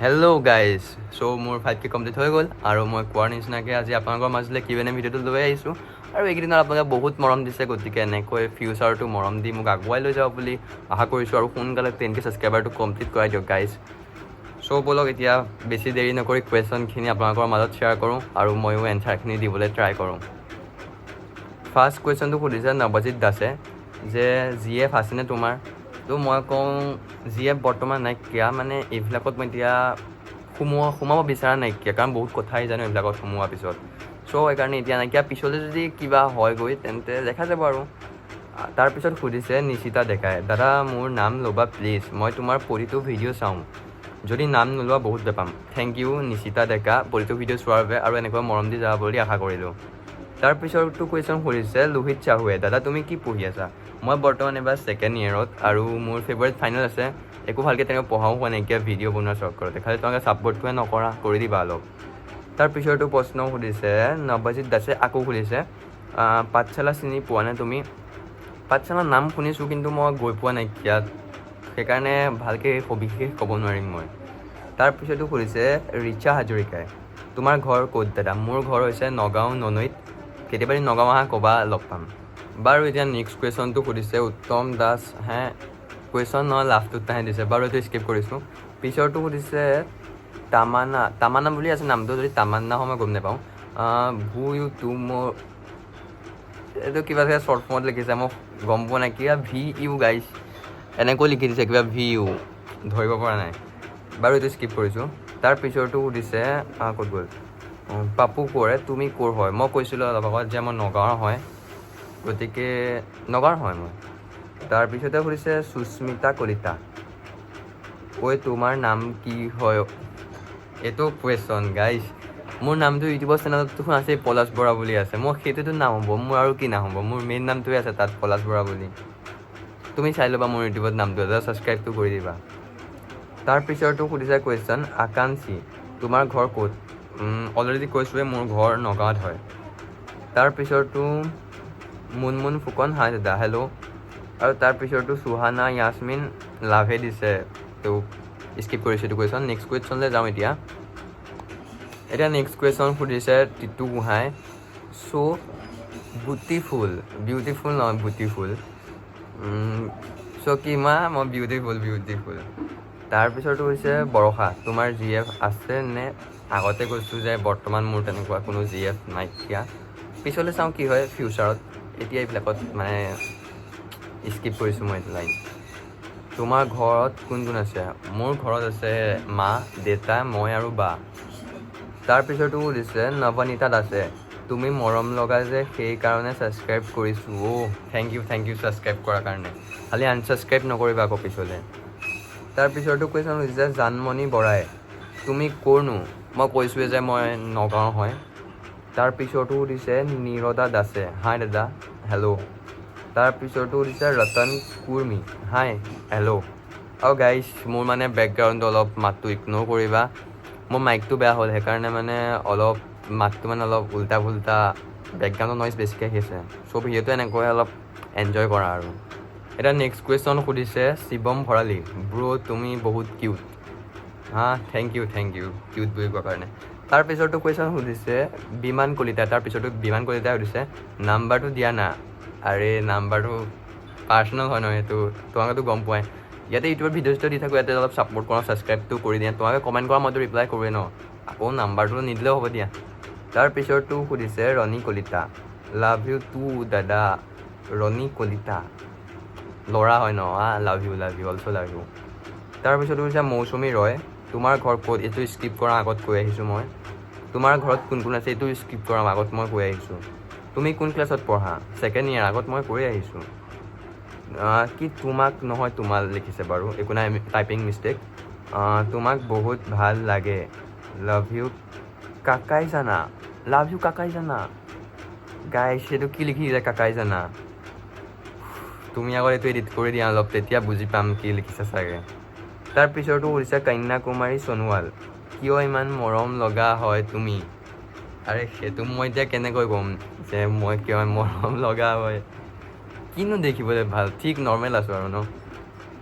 Hello' guys চ' মোৰ 5K complete হৈ গ'ল আৰু মই কোৱাৰ নিচিনাকৈ আজি আপোনালোকৰ মাজলৈ QNA ভিডিঅ'টো লৈ আহিছোঁ আৰু এইকেইদিনত আপোনালোকে বহুত মৰম দিছে, গতিকে এনেকৈ ফিউচাৰটো মৰম দি মোক আগুৱাই লৈ যাব বুলি আশা কৰিছোঁ আৰু সোনকালে 10K ছাবস্ক্ৰাইবাৰটো কমপ্লিট কৰাই দিয়ক গাইজ। চ' ব'লক এতিয়া বেছি দেৰি নকৰি কুৱেশ্যনখিনি আপোনালোকৰ মাজত শ্বেয়াৰ কৰোঁ আৰু ময়ো এনচাৰখিনি দিবলৈ ট্ৰাই কৰোঁ। ফাৰ্ষ্ট কুৱেশ্যনটো সুধিছে নৱজিত দাসে যে GF আছেনে তোমাৰ? তো মই কওঁ GF বৰ্তমান নাইকিয়া, মানে এইবিলাকত মই এতিয়া সোমাব বিচৰা নাইকিয়া, কাৰণ বহুত কথাই জানো এইবিলাকত সোমোৱাৰ পিছত। চ' সেইকাৰণে এতিয়া নাইকিয়া, পিছলৈ যদি কিবা হয়গৈ তেন্তে দেখা যাব আৰু। তাৰপিছত সুধিছে নিশিতা ডেকাই, দাদা মোৰ নাম ল'বা প্লিজ, মই তোমাৰ প্ৰতিটো ভিডিঅ' চাওঁ, যদি নাম নোলোৱা বহুত বেয়া পাম। থেংক ইউ নিশিতা ডেকা প্ৰতিটো ভিডিঅ' চোৱাৰ বাবে আৰু এনেকুৱা মৰম দি যাব বুলি আশা কৰিলোঁ। তাৰপিছতটো কুৱেশ্যন সুধিছে লোহিত চাহুৱে, দাদা তুমি কি পঢ়ি আছা? মই বৰ্তমান এবাৰ ছেকেণ্ড ইয়েৰত আৰু মোৰ ফেভৰেট ফাইনেল আছে। একো ভালকৈ তেনেকৈ পঢ়াও হোৱা নাইকিয়া ভিডিঅ' বনোৱাৰ চক্কৰতে, খালি তোমালোকে ছাপৰ্টটোৱে নকৰা, কৰি দিবা অলপ। তাৰপিছতো প্ৰশ্ন সুধিছে নৱজিত দাসে, আকৌ সুধিছে পাঠশালা চিনি পোৱানে তুমি? পাঠশালাৰ নাম শুনিছোঁ কিন্তু মই গৈ পোৱা নাইকিয়া, সেইকাৰণে ভালকৈ সবিশেষ ক'ব নোৱাৰিম মই। তাৰপিছতো সুধিছে ৰিচা হাজৰিকাই, তোমাৰ ঘৰ ক'ত দাদা? মোৰ ঘৰ হৈছে নগাঁও ননৈত, কেতিয়াবা নগাঁও আহা ক'বা, লগ পাম। বাৰু এতিয়া নেক্সট কুৱেশ্যনটো সুধিছে উত্তম দাস, কুৱেশ্যন নহয় লাষ্টটোত তাহে দিছে, বাৰু এইটো স্কিপ কৰিছোঁ। পিছৰটো সুধিছে তামান্না বুলি আছে নামটো, যদি তামান্না হয় মই গম নাপাওঁ। ভু ইউ টু মোৰ এইটো কিবা চাগে শ্বৰ্ট ফৰ্মত লিখিছে, মই গম পোৱা নাই, কিবা VU গাইজ এনেকৈ লিখি দিছে, কিবা VU ধৰিব পৰা নাই, বাৰু এইটো স্কিপ কৰিছোঁ। তাৰ পিছৰটো সুধিছে ক'ত গ'ল, পাপু কোঁৱৰে, তুমি ক'ৰ হয়? মই কৈছিলোঁ অলপ আগত যে মই নগাঁৱৰ হয়, গতিকে নগাঁৱৰ হয় মই। তাৰপিছতে সুধিছে সুস্মিতা কলিতা, ঐ তোমাৰ নাম কি হয়? এইটো কুৱেশ্যন গাইজ, মোৰ নামটো ইউটিউবৰ চেনেলতো আছে পলাশ বৰা বুলি আছে, মই সেইটোতো নাম হ'ব, মোৰ আৰু কি নাম হ'ব, মোৰ মেইন নামটোৱে আছে তাত পলাশ বৰা বুলি। তুমি চাই ল'বা মোৰ ইউটিউবত নামটো, এটা ছাবস্ক্ৰাইবটো কৰি দিবা। তাৰপিছতো সুধিছে কুৱেশ্যন আকাংক্ষী, তোমাৰ ঘৰ ক'ত? অলৰেডি কৈছোঁৱে মোৰ ঘৰ নগাঁৱত হয়। তাৰপিছতো মুনমুন ফুকন, হাই দাদা হেল্ল'। আৰু তাৰপিছতো সুহানা য়াসমিন লাভে দিছে, তো স্কিপ কৰিছোঁ এইটো কুৱেশ্যন। নেক্সট কুৱেশ্যনলৈ যাওঁ এতিয়া নেক্সট কুৱেশ্যন সুধিছে টিটু গোহাঁই, চ' বিউটিফুল নহয় বিউটিফুল, চ' কি মই বিউটিফুল। তাৰপিছতো হৈছে বৰষা, তোমাৰ GF আছে নে? আগতে কৈছোঁ যে বৰ্তমান মোৰ তেনেকুৱা কোনো GF নাইকিয়া, পিছলৈ চাওঁ কি হয় ফিউচাৰত, এতিয়া এইবিলাকত মানে স্কিপ কৰিছোঁ মই এইটো লাইন। তোমাৰ ঘৰত কোন কোন আছে? মোৰ ঘৰত আছে মা, দেউতা, মই আৰু বা। তাৰপিছতো সুধিছে নৱনীতা দাসে, তুমি মৰম লগা যে সেইকাৰণে ছাবস্ক্ৰাইব কৰিছোঁ। থেংক ইউ ছাবস্ক্ৰাইব কৰাৰ কাৰণে, খালি আনছাবস্ক্ৰাইব নকৰিবা আকৌ পিছলৈ। তাৰপিছতো কুৱেশ্যন সুধিছে জানমণি বৰাই, তুমি ক'ৰনো? মই কৈছোঁৱে যে মই নগাঁৱৰ হয়। তাৰপিছতো সুধিছে নিৰদা দাসে, হাই দাদা হেল্ল'। তাৰপিছতো সুধিছে ৰতন কুৰ্মী, হাই হেল্ল'। আৰু গাইজ মোৰ মানে বেকগ্ৰাউণ্ডটো অলপ মাতটো ইগন'ৰ কৰিবা, মোৰ মাইকটো বেয়া হ'ল, সেইকাৰণে মানে অলপ মাতটো মানে অলপ উল্টা পুল্টা, বেকগ্ৰাউণ্ডৰ নইজ বেছিকৈ আহিছে, চ' ভিডিঅ'টো এনেকৈ অলপ এনজয় কৰা আৰু। এতিয়া নেক্সট কুৱেশ্যন সুধিছে শিৱম ভৰালী, ব্ৰ' তুমি বহুত কিউট, থেংক ইউ কিউট বুলি কোৱাৰ কাৰণে। তাৰপিছতো কুৱেশ্যন সুধিছে বিমান কলিতা, তাৰপিছতো বিমান কলিতাই সুধিছে নাম্বাৰটো দিয়া না। আৰে নাম্বাৰটো পাৰ্চনেল হয় নহয়, সেইটো তোমালোকেতো গম পোৱাই, ইয়াতে ইউটিউবত ভিডিঅ' দি থাকোঁ, ইয়াতে অলপ ছাপোৰ্ট কৰা, ছাবস্ক্ৰাইবটো কৰি দিয়া, তোমালোকে কমেণ্ট কৰা মইতো ৰিপ্লাই কৰোঁৱে ন, আকৌ নাম্বাৰটো নিদিলেও হ'ব দিয়া। তাৰপিছতো সুধিছে Rani Kalita, love you too দাদা, ৰণী কলিতা ল'ৰা হয় ন, love you also' love you. তাৰপিছত সুধিছে মৌচুমী ৰয়, তোমাৰ ঘৰ ক'ত? এইটো স্কিপ কৰাৰ আগত কৈ আহিছোঁ মই। তোমাৰ ঘৰত কোন কোন আছে? এইটো স্কিপ কৰাৰ আগত মই কৈ আহিছোঁ। তুমি কোন ক্লাছত পঢ়া? ছেকেণ্ড ইয়েৰ, আগত মই কৈ আহিছোঁ। কি তোমাক নহয় তোমাল লিখিছে, বাৰু একো নাই, টাইপিং মিষ্টেক। তোমাক বহুত ভাল লাগে, লাভ ইউ কাকাই জানা, গাইছ সেইটো কি লিখি দিলে কাকাই জানা, তুমি আগত এইটো এডিট কৰি দিয়া অলপ, তেতিয়া বুজি পাম কি লিখিছে চাগে। তাৰপিছতো সুধিছে কন্যাকুমাৰী সোণোৱাল, কিয় ইমান মৰম লগা হয় তুমি? আৰে সেইটো মই এতিয়া কেনেকৈ ক'ম যে মই কিয় মৰম লগা হয়, কিনো দেখিবলৈ ভাল, ঠিক নৰ্মেল আছোঁ আৰু ন।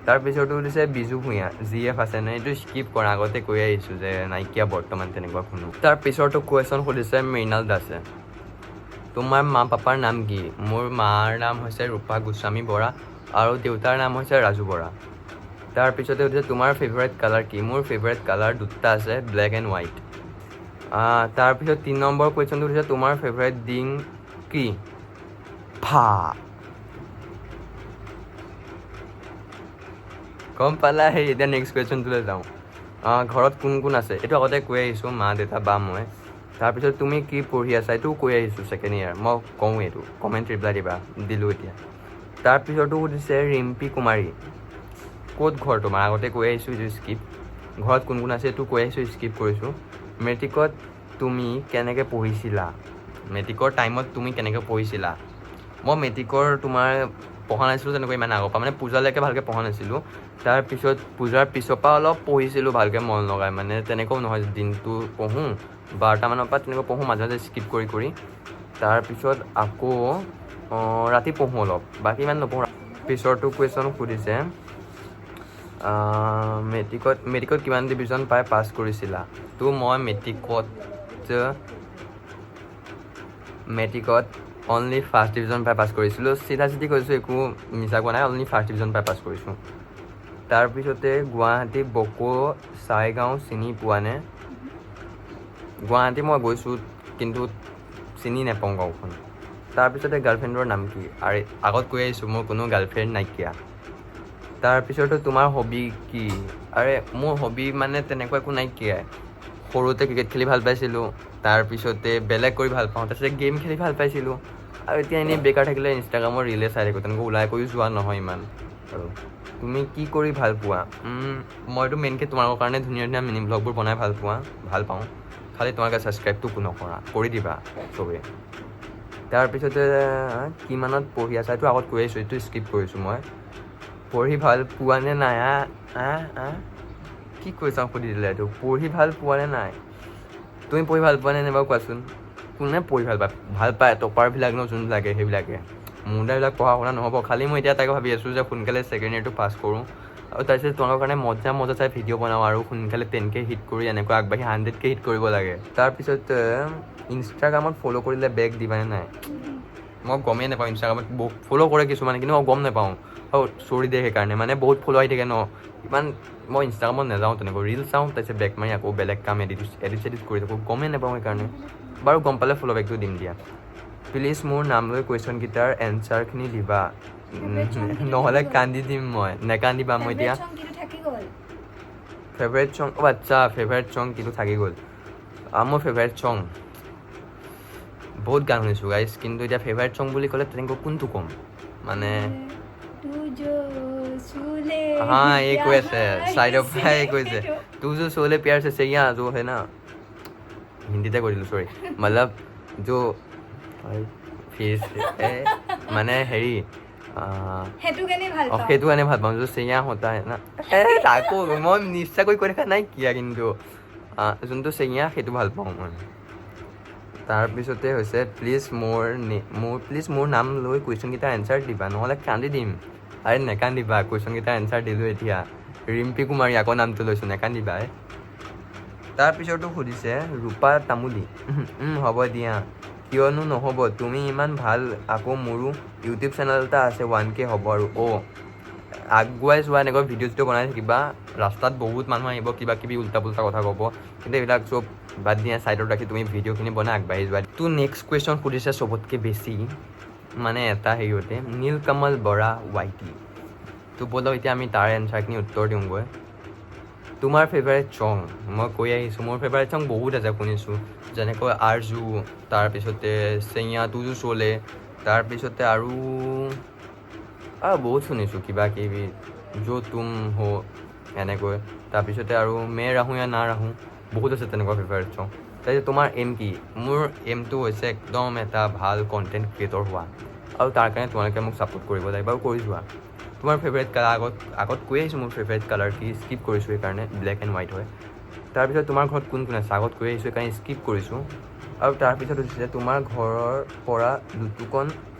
তাৰপিছতো দিছে বিজু ভূঞা GF আছে নে, এইটো স্কিপ কৰা, আগতে কৈ আহিছোঁ যে নাইকিয়া বৰ্তমান তেনেকুৱা কোনো। তাৰপিছতো কুৱেশ্যন সুধিছে মৃণাল দাসে, তোমাৰ মা পাপাৰ নাম কি? মোৰ মাৰ নাম হৈছে ৰূপা গোস্বামী বৰা আৰু দেউতাৰ নাম হৈছে ৰাজু বৰা। তাৰপিছতে সুধিছে তোমাৰ ফেভাৰেট কালাৰ কি? মোৰ ফেভাৰেট কালাৰ দুটা আছে, ব্লেক এণ্ড হোৱাইট। তাৰপিছত 3 নম্বৰ কুৱেশ্যনটো সুধিছে তোমাৰ ফেভাৰেট ডিং কি? ফা গম পালা। সেই এতিয়া নেক্সট কুৱেশ্যনটোলৈ যাওঁ। ঘৰত কোন কোন আছে? এইটো আগতে কৈ আহিছোঁ, মা দেউতা বা মই। তাৰপিছত তুমি কি পঢ়ি আছা? এইটো কৈ আহিছোঁ, ছেকেণ্ড ইয়েৰ। মই কওঁ এইটো, কমেণ্ট ৰিপ্লাই দিবা, দিলোঁ এতিয়া। তাৰপিছতো সুধিছে ৰিম্পী কুমাৰী, ক'ত ঘৰ তোমাৰ? আগতে কৈ আহিছোঁ, এইটো স্কিপ। ঘৰত কোন কোন আছে? এইটো কৈ আহিছোঁ, স্কিপ কৰিছোঁ। মেট্ৰিকত তুমি কেনেকৈ পঢ়িছিলা? মেট্ৰিকৰ টাইমত তুমি কেনেকৈ পঢ়িছিলা? মই মেট্ৰিকৰ তোমাৰ পঢ়া নাছিলোঁ তেনেকৈ ইমান আগৰ পৰা, মানে পূজালৈকে ভালকৈ পঢ়া নাছিলোঁ। তাৰপিছত পূজাৰ পিছৰ পৰা অলপ পঢ়িছিলোঁ ভালকৈ মন লগাই, মানে তেনেকুৱাও নহয় দিনটো পঢ়োঁ, 12টামানৰ পৰা তেনেকৈ পঢ়োঁ, মাজে মাজে স্কিপ কৰি কৰি। তাৰপিছত আকৌ ৰাতি পঢ়োঁ অলপ, বাকী ইমান নপঢ়োঁ। পিছৰটো কুৱেশ্যন সুধিছে মেট্ৰিকত কিমান ডিভিজন পাই পাছ কৰিছিলা? তো মই মেট্ৰিকত অনলি ফাৰ্ষ্ট ডিভিজন পাই পাছ কৰিছিলোঁ। চিধা চিধি কৈছোঁ, একো মিছা কোৱা নাই, অনলি ফাৰ্ষ্ট ডিভিজন পাই পাছ কৰিছোঁ। তাৰপিছতে গুৱাহাটী বকো চাইগাঁও চিনি পোৱানে? গুৱাহাটী মই গৈছোঁ, কিন্তু চিনি নাপাওঁ গাঁওখন। তাৰপিছতে গাৰ্লফ্ৰেণ্ডৰ নাম কি? আৰু আগত কৈ আহিছোঁ, মোৰ কোনো গাৰ্লফ্ৰেণ্ড নাইকিয়া। তাৰপিছতো তোমাৰ হবি কি? আৰে মোৰ হবি মানে তেনেকুৱা একো নাইকিয়াই। সৰুতে ক্ৰিকেট খেলি ভাল পাইছিলোঁ, তাৰপিছতে বেলেগ কৰি ভাল পাওঁ, তাৰপিছতে গেম খেলি ভাল পাইছিলোঁ, আৰু এতিয়া এনেই বেকাৰ থাকিলে ইনষ্টাগ্ৰামৰ ৰিলে চাই থাকোঁ, তেনেকৈ ওলাই কৰিও যোৱা নহয় ইমান। আৰু তুমি কি কৰি ভাল পোৱা? মইতো মেইনকৈ তোমালোকৰ কাৰণে ধুনীয়া ধুনীয়া মিনি ব্লগবোৰ বনাই ভাল পাওঁ। খালি তোমালোকে ছাবস্ক্ৰাইবটো নকৰা, কৰি দিবা চবেই। তাৰপিছতে কিমানত পঢ়ি আছা? এইটো আগত কৈ আহিছোঁ, এইটো স্কিপ কৰিছোঁ মই। পঢ়ি ভাল পোৱা নে নাই? কি কৈছা সুধি দিলে এইটো, পঢ়ি ভাল পোৱা নে নাই? তুমি পঢ়ি ভাল পোৱা নে বাৰু কোৱাচোন? কোনে পঢ়ি ভাল পায়? টপাৰবিলাক ন, যোনবিলাকে সেইবিলাকে। মোৰ এইবিলাক পঢ়া শুনা নহ'ব। খালি মই এতিয়া তাকে ভাবি আছোঁ যে সোনকালে ছেকেণ্ড ইয়েৰটো পাছ কৰোঁ, আৰু তাৰপিছত তোমালোকৰ কাৰণে মজা চাই ভিডিঅ' বনাওঁ, আৰু সোনকালে 10K হিট কৰি এনেকুৱা আগবাঢ়ি 100K হিট কৰিব লাগে। তাৰপিছত ইনষ্টাগ্ৰামত ফ'ল' কৰিলে বেক দিবানে নাই? মই গমেই নাপাওঁ, ইনষ্টাগ্ৰামত ফ'ল' কৰে কিছুমানে, কিন্তু মই গম নাপাওঁ। আৰু ষ্টৰি দিয়ে সেইকাৰণে, মানে বহুত ফ'ল' আহি থাকে ন, ইমান মই ইনষ্টাগ্ৰামত নাযাওঁ তেনেকৈ, ৰিল চাওঁ, তাৰপিছত বেক মাৰি আকৌ বেলেগ কাম এডিট কৰি থাকোঁ, গমেই নাপাওঁ সেইকাৰণে। বাৰু গম পালে ফ'ল' বেকটো দিম দিয়া। প্লিজ মোৰ নাম লৈ কুৱেশ্যনকেইটাৰ এনচাৰখিনি দিবা, নহ'লে কান্দি দিম মই। নেকান্দিবা, মই এতিয়া ফেভাৰেট ছং, আচ্ছা ফেভাৰেট ছং কিন্তু থাকি গ'ল। মোৰ ফেভাৰেট ছং বহুত গান শুনিছোঁ গাইজ, কিন্তু এতিয়া ফেভাৰেট ছং বুলি ক'লে তেনেকৈ কোনটো ক'ম? মানে এই কৈ আছে চাইডৰ পৰাই কৈছে, তু जो शोले प्यार से सैया जो है ना, হিন্দীতে কৈ দিলোঁ চৰি, মতলব जो মানে হেৰি সেইটো কাৰণে ভাল পাওঁ, जो सैया होता है ना, তাকো মই নিশ্চয়কৈ কৈ দেখা নাই কিয়া, কিন্তু যোনটো सैया সেইটো ভাল পাওঁ মই। তাৰপিছতে হৈছে প্লিজ মোৰ নাম লৈ কুৱেশ্যনকেইটাৰ এনচাৰ দিবা, নহ'লে কান্দি দিম। আৰে নেকান্দিবা, কুৱেশ্যনকেইটাৰ এনচাৰ দিলোঁ এতিয়া। ৰিম্পী কুমাৰী আকৌ নামটো লৈছোঁ, নেকান্দিবা। তাৰপিছতো সুধিছে ৰূপা তামুলী, হ'ব দিয়া, কিয়নো নহ'ব, তুমি ইমান ভাল। আকৌ মোৰো ইউটিউব চেনেল এটা আছে, 1K হ'ব আৰু। আগুৱাই যোৱা এনেকৈ ভিডিঅ' বনাই থাকিবা, ৰাস্তাত বহুত মানুহ আহিব, কিবা কিবি উল্টা পুল্টা কথা ক'ব, কিন্তু এইবিলাক চব বাদ দিয়া, ছাইডত ৰাখি তুমি ভিডিঅ'খিনি বনাই আগবাঢ়ি যোৱা। তো নেক্সট কুৱেশ্যন সুধিছে চবতকৈ বেছি, মানে এটা হেৰিয়তে, নীলকমল বৰা YT। তো ব'লক এতিয়া আমি তাৰ এনচাৰখিনি উত্তৰ দিওঁগৈ। তোমাৰ ফেভাৰেট ছং? মই কৈ আহিছোঁ, মোৰ ফেভাৰেট ছং বহুত আছে শুনিছোঁ, যেনেকৈ আৰজু, তাৰপিছতে সৈয়া তু जो शोले, তাৰপিছতে আৰু বহুত শুনিছোঁ কিবা কিবি, जो तुम हो এনেকৈ, তাৰপিছতে আৰু মে ৰাহোঁ য়া না ৰাহোঁ, বহুত আছে তেনেকুৱা ফেভাৰেট ছং। তাৰপিছত তোমাৰ এম কি? মোৰ এমটো হৈছে একদম এটা ভাল কণ্টেণ্ট ক্ৰিয়েটৰ হোৱা, আৰু তাৰ কাৰণে তোমালোকে মোক ছাপোৰ্ট কৰিব লাগিব, আৰু কৰি যোৱা। তোমাৰ ফেভাৰেট কালাৰ? আগত কৈ আহিছোঁ মোৰ ফেভাৰেট কালাৰ কি, স্কিপ কৰিছোঁ সেইকাৰণে, ব্লেক এণ্ড হোৱাইট হয়। তাৰপিছত তোমাৰ ঘৰত কোন কোন আছে? আগত কৈ আহিছোঁ সেইকাৰণে স্কিপ কৰিছোঁ। আৰু তাৰপিছত হৈছে তোমাৰ ঘৰৰ পৰা লুটুকন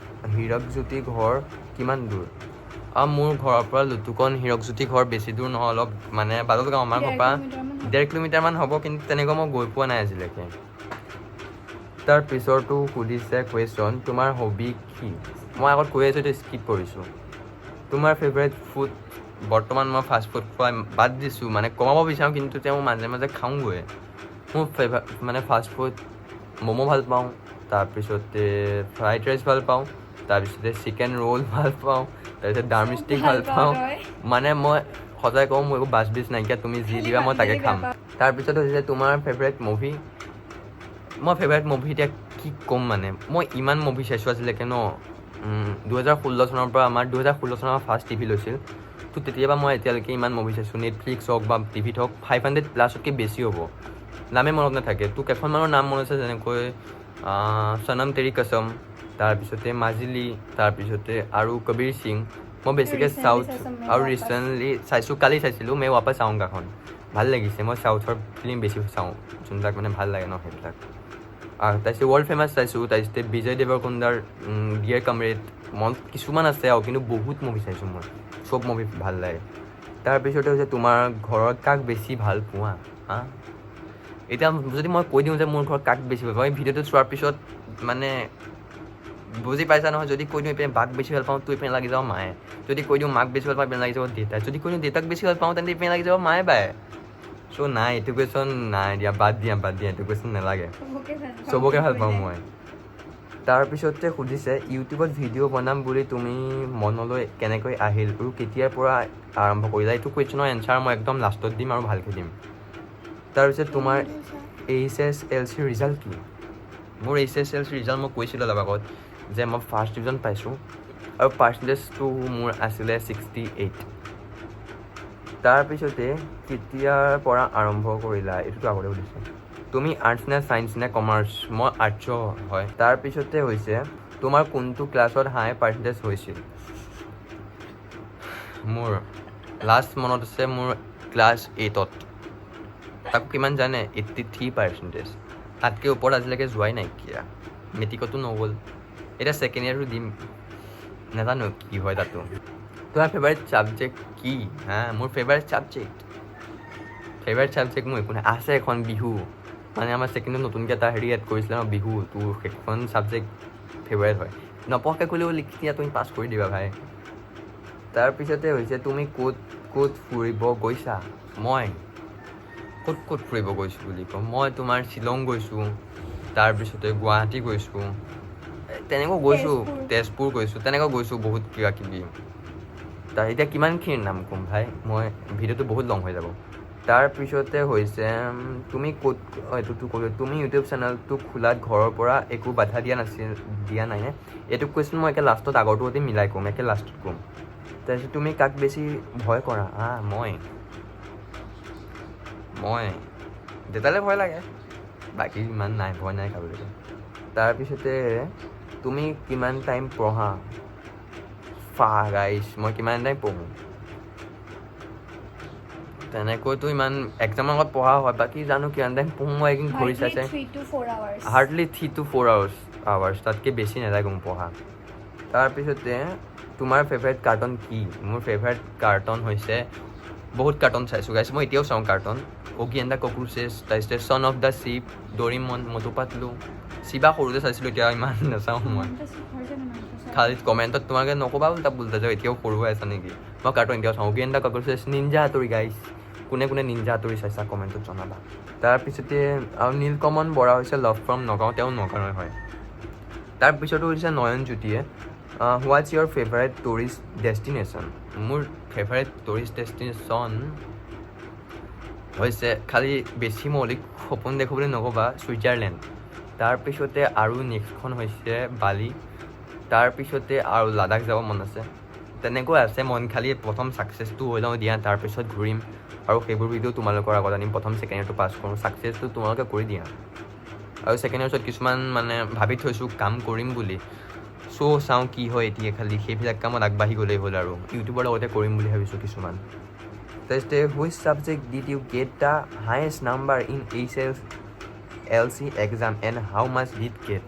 হীৰকজ্যোতি ঘৰ কিমান দূৰ? মোৰ ঘৰৰ পৰা লুটুকন হীৰকজ্যোতি ঘৰ বেছি দূৰ নহয়, অলপ মানে বাদল গাঁও আমাৰ ঘৰৰ পৰা 1.5 কিলোমিটাৰমান হ'ব, কিন্তু তেনেকুৱা মই গৈ পোৱা নাই আজিলৈকে। তাৰ পিছৰটো সুধিছে কুৱেশ্যন, তোমাৰ হবি কি? মই আগত কৈ আছোঁ এইটো স্কিপ কৰিছোঁ। তোমাৰ ফেভৰেট ফুড? বৰ্তমান মই ফাষ্ট ফুড খোৱা বাদ দিছোঁ, মানে কমাব বিচাৰোঁ, কিন্তু তেওঁ মাজে মাজে খাওঁগৈ। মোৰ মানে ফাষ্ট ফুড ম'ম' ভাল পাওঁ, তাৰপিছতে ফ্ৰাইড ৰাইচ ভাল পাওঁ, তাৰপিছতে চিকেন ৰোল ভাল পাওঁ, তাৰপিছত ডাৰ্ম ষ্টিক ভাল পাওঁ। মানে মই সদায় কওঁ মোৰ একো বাছ বিজ নাইকিয়া, তুমি যি দিবা মই তাকে খাম। তাৰপিছত হৈছে তোমাৰ ফেভৰেট মুভি? মই ফেভৰেট মুভি এতিয়া কি ক'ম, মানে মই ইমান মুভি চাইছোঁ আজিলৈকে ন। 2016 চনৰ পৰা 2016 চনৰ ফাৰ্ষ্ট টিভি লৈছিল, তো তেতিয়াবা মই এতিয়ালৈকে ইমান মুভি চাইছোঁ। নেটফ্লিক্স হওক বা টিভিত হওক 500+ বেছি হ'ব, নামেই মনত নাথাকে। তো কেইখনমানৰ নাম মনত আছে, যেনেকৈ সনম তেৰি কছম, তাৰপিছতে মাজুলী, তাৰপিছতে আৰু কবীৰ সিং। মই বেছিকৈ চাউথ, আৰু ৰিচেণ্টলি চাইছোঁ, কালি চাইছিলোঁ মে ৱাপাছ আউংগাখন, ভাল লাগিছে। মই চাউথৰ ফিল্ম বেছি চাওঁ, যোনবিলাক মানে ভাল লাগে ন সেইবিলাক। তাৰপিছত ৱৰ্ল্ড ফেমাছ চাইছোঁ, তাৰপিছতে বিজয় দেৱৰকোণ্ডাৰ ডিয়াৰ কমৰেড, মন কিছুমান আছে আৰু, কিন্তু বহুত মুভি চাইছোঁ মই, চব মুভি ভাল লাগে। তাৰপিছতে হৈছে তোমাৰ ঘৰত কাক বেছি ভাল পোৱা? এতিয়া যদি মই কৈ দিওঁ যে মোৰ ঘৰত কাক বেছি ভাল পাওঁ, এই ভিডিঅ'টো চোৱাৰ পিছত মানে বুজি পাইছা নহয়। যদি কৈ দিওঁ এইপিনে বাক বেছি ভাল পাওঁ, তো এইপিনে লাগি যাব মায়ে। যদি কৈ দিওঁ মাক বেছি ভাল পাওঁ, এইপিনে লাগি যাব দেউতাই। যদি কৈ দিওঁ দেউতাক বেছি ভাল পাওঁ, তেন্তে এইপিনে লাগি যাব মায়ে বায়ে। চ' নাই, এইটো কুৱেশ্যন নাই দিয়া, বাদ দিয়া, এইটো কুৱেশ্যন নালাগে, চবকে ভাল পাওঁ মই। তাৰপিছতে সুধিছে ইউটিউবত ভিডিঅ' বনাম বুলি তুমি মনলৈ কেনেকৈ আহিল আৰু কেতিয়াৰ পৰা আৰম্ভ কৰিলা? এইটো কুৱেশ্যনৰ এনচাৰ মই একদম লাষ্টত দিম আৰু ভালকৈ দিম। তাৰপিছত তোমাৰ HSLC ৰিজাল্ট কি? মোৰ HSLC ৰিজাল্ট মই কৈছিলোঁ অলপ আগত যে মই ফাৰ্ষ্ট ডিভিজন পাইছোঁ, আৰু পাৰ্চেণ্টেজটো মোৰ আছিলে 68। তাৰপিছতে কেতিয়াৰ পৰা আৰম্ভ কৰিলা? এইটোতো আগতে সুধিছে। তুমি আৰ্টছ নে ছায়েন্স নে কমাৰ্চ? মই আৰ্টছৰ হয়। তাৰপিছতে হৈছে তোমাৰ কোনটো ক্লাছত হাই পাৰ্চেণ্টেজ হৈছিল? মোৰ লাষ্ট মনত আছে, মোৰ ক্লাছ 8ত। তাকো কিমান জানে? 83%। তাতকৈ ওপৰত আজিলৈকে যোৱাই নাইকিয়া, মেট্ৰিকতো নগ'ল। এতিয়া ছেকেণ্ড ইয়েৰটো দিম, নাজানো কি হয় তাতো। তোমাৰ ফেভাৰিট ছাবজেক্ট কি? মোৰ ফেভাৰিট ছাবজেক্ট মোৰ একো নাই। আছে এখন বিহু, মানে আমাৰ ছেকেণ্ডত নতুনকৈ এটা এড কৰিছিলে ন বিহু, তো সেইখন ছাবজেক্ট ফেভাৰিট হয়। নপঢ়াকৈ ক'লেও লিখি দিয়া, তুমি পাছ কৰি দিবা ভাই। তাৰপিছতে হৈছে তুমি ক'ত ফুৰিব গৈছা? মই ক'ত ফুৰিব গৈছোঁ বুলি কওঁ, মই তোমাৰ শ্বিলং গৈছোঁ, তাৰপিছতে গুৱাহাটী গৈছোঁ, তেনেকৈ গৈছোঁ, তেজপুৰ গৈছোঁ, তেনেকৈ গৈছোঁ বহুত কিবা কিবি। এতিয়া কিমানখিনিৰ নাম ক'ম ভাই, মই ভিডিঅ'টো বহুত লং হৈ যাব। তাৰপিছতে হৈছে তুমি এইটোতো ক'লোঁ, তুমি ইউটিউব চেনেলটো খোলাত ঘৰৰ পৰা একো বাধা দিয়া নাইনে? এইটো কুৱেশ্যন মই একে লাষ্টত আগৰটো সৈতে মিলাই ক'ম, একে লাষ্টত ক'ম। তাৰপিছত তুমি কাক বেছি ভয় কৰা? মই দেউতালৈ ভয় লাগে, বাকী ইমান নাই, ভয় নাই খাবলৈ। তাৰপিছতে তুমি কিমান টাইম পঢ়া? গাইছ, মই কিমান টাইম পঢ়োঁ, তেনেকৈতো ইমান এক্সামৰ আগত পঢ়া হয়, বাকী জানো কিমান টাইম পঢ়োঁ। মই একদিন ঘড়ী চাইছে, হাৰ্ডলি 3 to 4 আৱাৰ্ছ, তাতকৈ বেছি নালাগে মোৰ পঢ়া। তাৰপিছতে তোমাৰ ফেভাৰিট কাৰ্টুন কি? মোৰ ফেভাৰিট কাৰ্টুন হৈছে, বহুত কাৰ্টুন চাইছোঁ গাইছ, মই এতিয়াও চাওঁ কাৰ্টুন। অগি এণ্ড দ্য ককৰোচেছ, তাৰপিছতে ছন of the chip, Doraemon, Motu Patlu, চিবা সৰুতে চাইছিলোঁ, এতিয়া ইমান নাচাওঁ মই। খালি কমেণ্টত তোমালোকে নক'বা উল্টা যে এতিয়াও সৰু হৈ আছা নেকি। মই কাৰ্টুন এতিয়াও চাওঁ, অগি এণ্ড দ্য ককৰোচেছ, নিঞ্জা হাতৰি গাইছ, কোনে নিঞ্জা হাতৰি চাইছা কমেণ্টত জনাবা। তাৰপিছতে আৰু নীলকমল বৰা হৈছে লাভ ফ্ৰম নগাঁও, তেওঁ নগাঁৱৰ হয়। তাৰপিছতো হৈছে নয়নজ্যোতিয়ে হোৱাটছ ইয়ৰ ফেভাৰেট টুৰিষ্ট ডেষ্টিনেশ্যন? মোৰ ফেভাৰেট টুৰিষ্ট ডেষ্টিনেশ্যন হৈছে, খালি বেছি মৌলিক সপোন দেখোঁ বুলি নক'বা, ছুইজাৰলেণ্ড। তাৰপিছতে আৰু নেক্সটখন হৈছে বালি, তাৰপিছতে আৰু লাডাখ যাব মন আছে। তেনেকৈ আছে মন, খালি প্ৰথম ছাকচেছটো হৈ লওঁ দিয়া, তাৰপিছত ঘূৰিম আৰু সেইবোৰ ভিডিঅ' তোমালোকৰ আগত আনিম। প্ৰথম ছেকেণ্ড ইয়েৰটো পাছ কৰোঁ, ছাকচেছটো তোমালোকে কৰি দিয়া। আৰু ছেকেণ্ড ইয়েৰ পিছত কিছুমান মানে ভাবি থৈছোঁ কাম কৰিম বুলি, চ' চাওঁ কি হয়। এতিয়া খালি সেইবিলাক কামত আগবাঢ়ি গ'লেই হ'ল, আৰু ইউটিউবৰ লগতে কৰিম বুলি ভাবিছোঁ কিছুমান। তাৰপিছতে which subject did you get the highest number in HSLC exam and how much did get?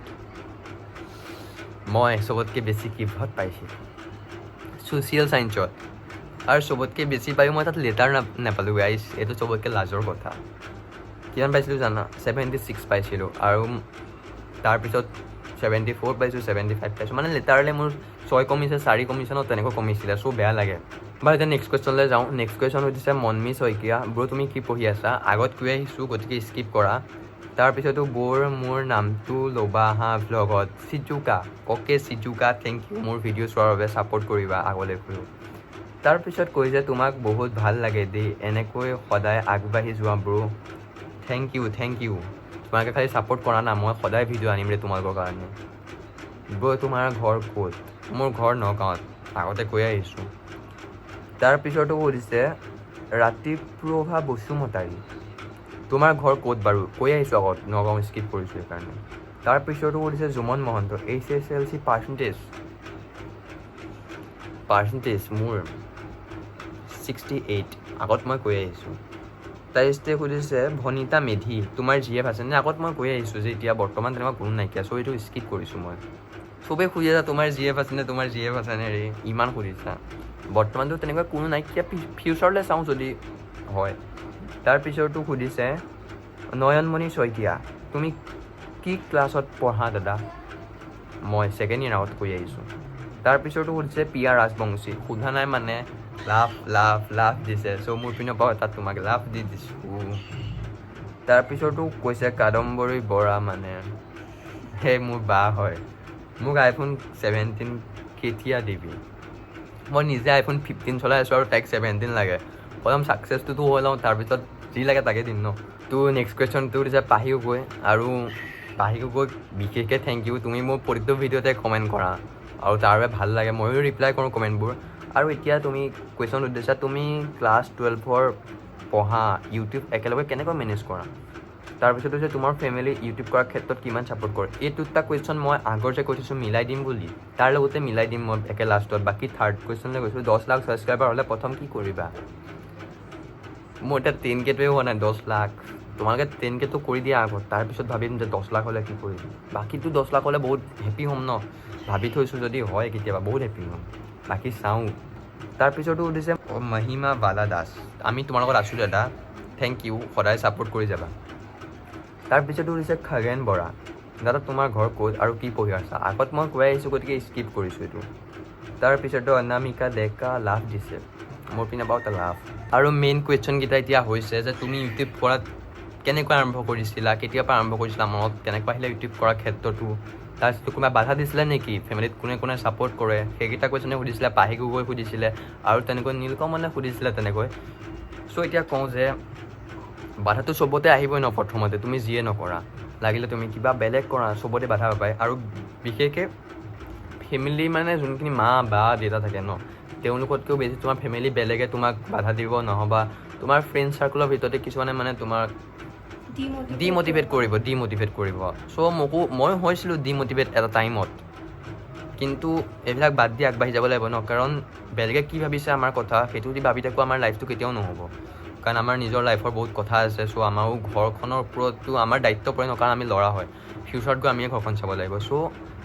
মই চবতকৈ বেছি কিহত পাইছিলোঁ? ছ'চিয়েল ছায়েন্সত আৰু চবতকৈ বেছি পায়ো মই তাত লেটাৰ নাপালোঁ গাইজ, এইটো চবতকৈ লাজৰ কথা। কিমান পাইছিলোঁ জানা? 76 পাইছিলোঁ, আৰু তাৰপিছত 74 পাইছোঁ, 75 পাইছোঁ, মানে লেটাৰলৈ মোৰ 6 কমিছে, 4 কমিশ্যনত তেনেকৈ কমিছিলে, চ' বেয়া লাগে। বাৰু এতিয়া নেক্সট কুৱেশ্যনলৈ যাওঁ। নেক্সট কুৱেশ্যন সুধিছে মনমি শইকীয়া, ব্ৰ তুমি কি পঢ়ি আছা? আগত কৈ আহিছোঁ, গতিকে স্কিপ কৰা। তাৰপিছতো বৰ মোৰ নামটো ল'বা হা ভ্লগত, চিজুকা। অ'কে চিজুকা, থেংক ইউ মোৰ ভিডিঅ' চোৱাৰ বাবে, ছাপোৰ্ট কৰিবা আগলৈ ফুৰো। তাৰপিছত কৈছে তোমাক বহুত ভাল লাগে দেই, এনেকৈ সদায় আগবাঢ়ি যোৱা ব্ৰ। থেংক ইউ তোমালোকে খালি ছাপোৰ্ট কৰা না, মই সদায় ভিডিঅ' আনিম দেই তোমালোকৰ কাৰণে। ব্ৰ তোমাৰ ঘৰ ক'ত? মোৰ ঘৰ নগাঁৱত, আগতে কৈ আহিছোঁ। তাৰপিছতো সুধিছে ৰাতিপ্ৰভা বসুমতাৰী, তোমাৰ ঘৰ ক'ত বাৰু? কৈ আহিছোঁ আগত, নগাঁও স্কিপ কৰিছোঁ সেইকাৰণে। তাৰপিছতো সুধিছে জুমন মহন্ত, HSLC পাৰ্চেণ্টেজ মোৰ 68, আগত মই কৈ আহিছোঁ। তাৰপিছতে সুধিছে ভনিতা মেধি, তোমাৰ GF আছেনে? আগত মই কৈ আহিছোঁ যে এতিয়া বৰ্তমান তেনেকুৱা কোনো নাইকিয়া, চ' এইটো স্কিপ কৰিছোঁ মই। চবেই সুধি আছা তোমাৰ GF আছেনে ৰে, ইমান সুধিছা। বৰ্তমানটো তেনেকুৱা কোনো নাইকিয়া, ফিউচাৰলৈ চাওঁ যদি হয়। তাৰপিছতো সুধিছে নয়নমণি শইকীয়া, তুমি কি ক্লাছত পঢ়া দাদা? মই 2nd year, আগত কৈ আহিছোঁ। তাৰপিছতো সুধিছে পিয়া ৰাজবংশী, সোধা নাই মানে লাভ দিছে, চ' মোৰ পিনৰ পৰা তাত তোমাক লাভ দি দিছোঁ। তাৰপিছতো কৈছে কাদম্বৰী বৰা, মানে সেই মোৰ বা হয়, মোক iPhone 17 কেতিয়া দিবি? মই নিজে iPhone 15 চলাই আছোঁ আৰু তাইক 17 লাগে। প্ৰথম ছাকচেছটোতো হৈ লওঁ, তাৰপিছত যি লাগে তাকে দিম ন। তো নেক্সট কুৱেশ্যনটো দিছে পাহি গগৈ, আৰু পাহি গগৈক বিশেষকৈ থেংক ইউ, তুমি মোৰ প্ৰতিটো ভিডিঅ'তে কমেণ্ট কৰা আৰু তাৰ বাবে ভাল লাগে, ময়ো ৰিপ্লাই কৰোঁ কমেণ্টবোৰ। আৰু এতিয়া তুমি কুৱেশ্যন সুধিছা তুমি ক্লাছ 12 পঢ়া, ইউটিউব একেলগে কেনেকৈ মেনেজ কৰা? তাৰপিছত হৈছে তোমাৰ ফেমিলি ইউটিউব কৰাৰ ক্ষেত্ৰত কিমান ছাপোৰ্ট কৰে? এই দুটা কুৱেশ্যন মই আগৰ যে কৈ থৈছোঁ মিলাই দিম বুলি, তাৰ লগতে মিলাই দিম মই একে লাষ্টত। বাকী থাৰ্ড কুৱেশ্যনলৈ গৈছোঁ, 10 লাখ ছাবস্ক্ৰাইবাৰ হ'লে প্ৰথম কি কৰিবা? মোৰ এতিয়া 10Kটোৱে হোৱা নাই, 10 লাখ। তোমালোকে 10Kটো কৰি দিয়া আগত, তাৰপিছত ভাবিম যে 10 লাখ হ'লে কি কৰিম। বাকীটো 10 লাখ হ'লে বহুত হেপ্পী হ'ম ন, ভাবি থৈছোঁ যদি হয় কেতিয়াবা বহুত হেপ্পী হ'ম। বাকী চাওঁ। তাৰপিছতো সুধিছে মহিমা বালা দাস, আমি তোমাৰ লগত আছোঁ দাদা, থেংক ইউ, সদায় ছাপোৰ্ট কৰি যাবা। তাৰপিছতো সুধিছে খগেন বৰা, দাদা তোমাৰ ঘৰ ক'ত আৰু কি পঢ়ি আছা? আগত মই কৈ আহিছোঁ, গতিকে স্কিপ কৰিছোঁ এইটো। তাৰপিছতো অনামিকা ডেকা লাভ দিছে, মোৰ পিনে বাৰু এটা লাভ। আৰু মেইন কুৱেশ্যনকেইটা এতিয়া হৈছে যে তুমি ইউটিউব কৰাত কেনেকৈ আৰম্ভ কৰিছিলা, কেতিয়াৰ পৰা আৰম্ভ কৰিছিলা, মনত কেনেকৈ আহিলে ইউটিউব কৰাৰ ক্ষেত্ৰতো, তাৰপিছত কোনোবা বাধা দিছিলে নেকি, ফেমিলিত কোনে ছাপোৰ্ট কৰে, সেইকেইটা কুৱেশ্যনে সুধিছিলে। পাহি গগৈ সুধিছিলে, আৰু তেনেকৈ নীলকমলে সুধিছিলে তেনেকৈ। চ' এতিয়া কওঁ যে বাধাটো চবতে আহিবই ন, প্ৰথমতে তুমি যিয়ে নকৰা, লাগিলে তুমি কিবা বেলেগ কৰা, চবতে বাধা পায়। আৰু বিশেষকৈ ফেমিলি, মানে যোনখিনি মা বা দেউতা থাকে ন, তেওঁলোকতকৈও বেছি তোমাৰ ফেমিলি বেলেগে তোমাক বাধা দিব, নহ'বা তোমাৰ ফ্ৰেণ্ড চাৰ্কলৰ ভিতৰতে কিছুমানে মানে তোমাক ডিম'টিভেট কৰিব। চ' মই হৈছিলোঁ ডিম'টিভেট এটা টাইমত, কিন্তু এইবিলাক বাদ দি আগবাঢ়ি যাব লাগিব ন, কাৰণ বেলেগে কি ভাবিছে আমাৰ কথা, সেইটো যদি ভাবি থাকোঁ আমাৰ লাইফটো কেতিয়াও নহ'ব। কাৰণ আমাৰ নিজৰ লাইফৰ বহুত কথা আছে, চ' আমাৰো ঘৰখনৰ ওপৰতো আমাৰ দায়িত্ব পৰে ন, কাৰণ আমি ল'ৰা হয়, ফিউচাৰত গৈ আমিয়ে ঘৰখন চাব লাগিব। চ'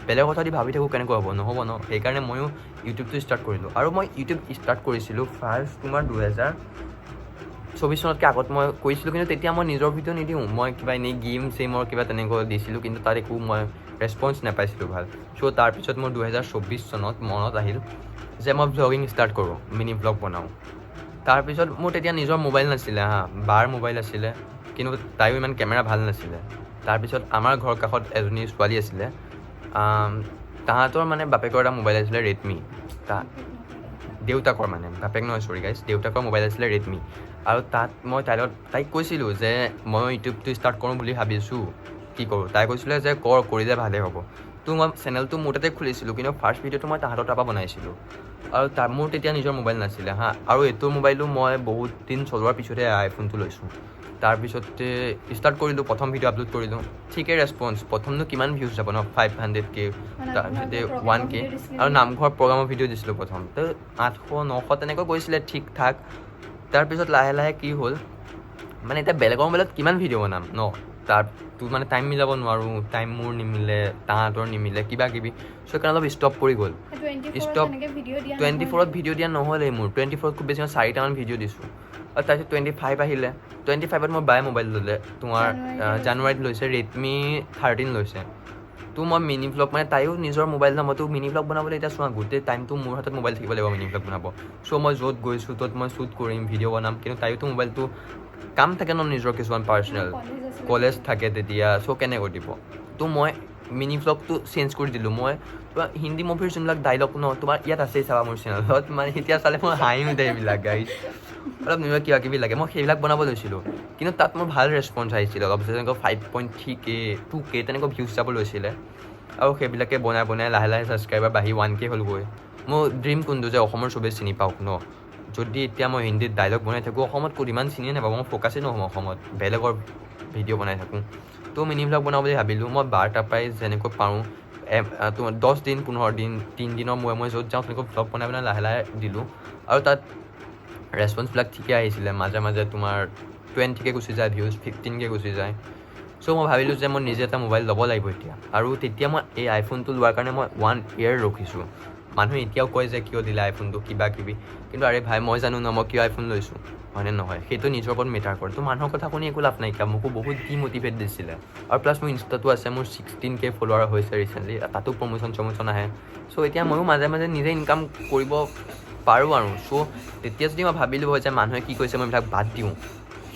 বেলেগৰ কথা যদি ভাবি থাকোঁ কেনেকৈ নহ'ব ন, সেইকাৰণে ময়ো ইউটিউবটো ষ্টাৰ্ট কৰিলোঁ। আৰু মই ইউটিউব ষ্টাৰ্ট কৰিছিলোঁ ফাৰ্ষ্ট তোমাৰ 2024 চনতকৈ আগত মই কৰিছিলোঁ, কিন্তু তেতিয়া মই নিজৰ ভিডিঅ' নিদিওঁ, মই কিবা এনেই গেম চেমৰ কিবা তেনেকৈ দিছিলোঁ, কিন্তু তাত একো মই ৰেছপঞ্চ নাপাইছিলোঁ ভাল। চ' তাৰপিছত মোৰ 2024 চনত মনত আহিল যে মই ভ্লগিং ষ্টাৰ্ট কৰোঁ, মিনি ভ্লগ বনাওঁ। তাৰপিছত মোৰ তেতিয়া নিজৰ মোবাইল নাছিলে বাৰ মোবাইল আছিলে, কিন্তু তাইও ইমান কেমেৰা ভাল নাছিলে। তাৰপিছত আমাৰ ঘৰৰ কাষত এজনী ছোৱালী আছিলে, তাহাঁতৰ মানে বাপেকৰ এটা মোবাইল আছিলে ৰেডমি, দেউতাকৰ মানে বাপেক নহয়, চৰি গাইজ, দেউতাকৰ মোবাইল আছিলে ৰেডমি। আৰু তাত মই তাইক কৈছিলোঁ যে মই ইউটিউবটো ষ্টাৰ্ট কৰোঁ বুলি ভাবিছোঁ, কি কৰোঁ? তাই কৈছিলে যে কৰিলে ভালেই হ'ব। তো মই চেনেলটো মোৰ তাতে খুলিছিলোঁ, কিন্তু ফাৰ্ষ্ট ভিডিঅ'টো মই তাহাঁতৰ তাৰপৰা বনাইছিলোঁ। আৰু মোৰ তেতিয়া নিজৰ মোবাইল নাছিলে আৰু এইটো মোবাইলো মই বহুত দিন চলোৱাৰ পিছতহে আইফোনটো লৈছোঁ। তাৰপিছতে ষ্টাৰ্ট কৰিলোঁ, প্ৰথম ভিডিঅ' আপলোড কৰিলোঁ, ঠিকেই ৰেছপঞ্চ। প্ৰথমনো কিমান ভিউজ যাব ন, 500K, তাৰপিছতে 1K, আৰু নামঘৰ প্ৰগ্ৰামৰ ভিডিঅ' দিছিলোঁ প্ৰথম, তো 800-900 তেনেকৈ গৈছিলে ঠিক ঠাক। তাৰপিছত লাহে লাহে কি হ'ল, মানে এতিয়া বেলেগৰ মোবাইলত কিমান ভিডিঅ' বনাম ন, তাতো মানে টাইম মিলাব নোৱাৰোঁ, টাইম মোৰ নিমিলে, তাহাঁতৰ নিমিলে, কিবা কিবি। চ' সেইকাৰণে অলপ ষ্টপ পৰি গ'ল। ষ্টপ 24ত ভিডিঅ' দিয়া নহ'লেই মোৰ। 24ত খুব বেছি মই 4টামান ভিডিঅ' দিছোঁ। আৰু তাৰপিছত 25 আহিলে। 25ত মোৰ বায়ে মোবাইল ল'লে, তোমাৰ জানুৱাৰীত লৈছে, ৰেডমি 13 লৈছে। তো মই মিনি ভ্লগ মানে তাইও নিজৰ মোবাইল ন, মইতো মিনি ভ্লগ বনাবলৈ এতিয়া চোৱা গোটেই টাইমটো মোৰ হাতত মোবাইল থাকিব লাগিব মিনি ভ্লগ বনাব। চ' মই য'ত গৈছোঁ ত'ত মই শ্বুট কৰিম, ভিডিঅ' বনাম, কিন্তু তাইতো মোবাইলটো কাম থাকে ন নিজৰ কিছুমান পাৰ্চনেল, কলেজ থাকে তেতিয়া, চ' কেনেকৈ দিব। তো মই মিনি ভ্লগটো চেঞ্জ কৰি দিলোঁ। মই তোমাৰ হিন্দী মুভিৰ যোনবিলাক ডাইলগ ন, তোমাৰ ইয়াত আছেই চাবা মোৰ চেনেলত, মানে এতিয়া চালে মই হাঁহি উঠে এইবিলাক গাইজ, অলপ নিজৰ কিবা কিবি লাগে, মই সেইবিলাক বনাব লৈছিলোঁ। কিন্তু তাত মোৰ ভাল ৰেচপঞ্চ আহিছিলে, অলপ যেনেকৈ 5.3K 2K তেনেকৈ ভিউজ যাব লৈছিলে। আৰু সেইবিলাকে বনাই বনাই লাহে লাহে ছাবস্ক্ৰাইবাৰ বাঢ়ি 1K হ'লগৈ। মোৰ ড্ৰিম কোনটো যে অসমৰ চবেই চিনি পাওক ন। যদি এতিয়া মই হিন্দীত ডাইলগ বনাই থাকোঁ, অসমত ক'ত ইমান চিনিয়ে নাপাব, মই ফ'কাছেই নহ'ম অসমত, বেলেগৰ ভিডিঅ' বনাই থাকোঁ। তো মিনি ভ্লগ বনাওঁ বুলি ভাবিলোঁ। মই 12টাৰ পৰাই যেনেকৈ পাৰোঁ তোমাৰ 10 দিন 15 দিন 3 দিনৰ মই য'ত যাওঁ তেনেকৈ ভ্লগ বনাই বনাই লাহে লাহে দিলোঁ। আৰু তাত ৰেচপঞ্চবিলাক ঠিকে আহিছিলে। মাজে মাজে তোমাৰ 20K গুচি যায় ভিউজ, 15K গুচি যায়। চ' মই ভাবিলোঁ যে মই নিজে এটা মোবাইল ল'ব লাগিব এতিয়া। আৰু তেতিয়া মই এই আইফোনটো লোৱাৰ কাৰণে মই 1 year ৰখিছোঁ। মানুহে এতিয়াও কয় যে কিয় দিলে আইফোনটো, কিবা কিবি, কিন্তু আৰে ভাই মই জানো ন মই কিয় আইফোন লৈছোঁ, হয়নে নহয়। সেইটো নিজৰ ওপৰত মেটাৰ কৰে। তো মানুহৰ কথা শুনি একো লাভ নাইকিয়া, মোকো বহুত ডিম'টিভেট দিছিলে। আৰু প্লাছ মোৰ ইনষ্টাটো আছে, মোৰ 16K ফলোৱাৰ হৈছে ৰিচেণ্টলি, তাতো প্ৰমোচন আহে। চ' এতিয়া ময়ো মাজে মাজে নিজে ইনকাম কৰিব পাৰোঁ আৰু। চ' তেতিয়া যদি মই ভাবিলোঁ হয় যে মানুহে কি কৈছে মই এইবিলাক বাদ দিওঁ,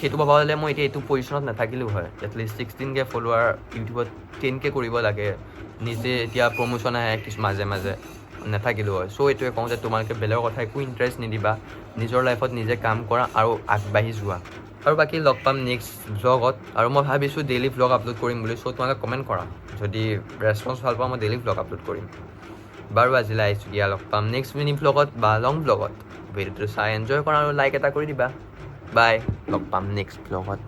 সেইটো ভাবা হ'লে মই এতিয়া এইটো পজিশ্যনত নাথাকিলোঁ হয়। এটলিষ্ট 16K ফলোৱাৰ, ইউটিউবত 10K কৰিব লাগে, নিজে এতিয়া প্ৰমোচন আহে কিছু মাজে মাজে, নাথাকিলোঁ হয়। চ' এইটোৱে কওঁ যে তোমালোকে বেলেগৰ কথা একো ইণ্টাৰেষ্ট নিদিবা, নিজৰ লাইফত নিজে কাম কৰা আৰু আগবাঢ়ি যোৱা। আৰু বাকী লগ পাম নেক্সট ভ্লগত। আৰু মই ভাবিছোঁ ডেইলি ভ্লগ আপলোড কৰিম বুলি। চ' তোমালোকে কমেণ্ট কৰা, যদি ৰেচপঞ্চ ভাল পাওঁ মই ডেইলি ভ্লগ আপলোড কৰিম। বাৰু আজিলৈ আহিছোঁ দিয়া, লগ পাম নেক্সট মিনি ভ্লগত বা লং ভ্লগত। ভিডিঅ'টো চাই এনজয় কৰা আৰু লাইক এটা কৰি দিবা। বাই, লগ পাম নেক্সট ভ্লগত।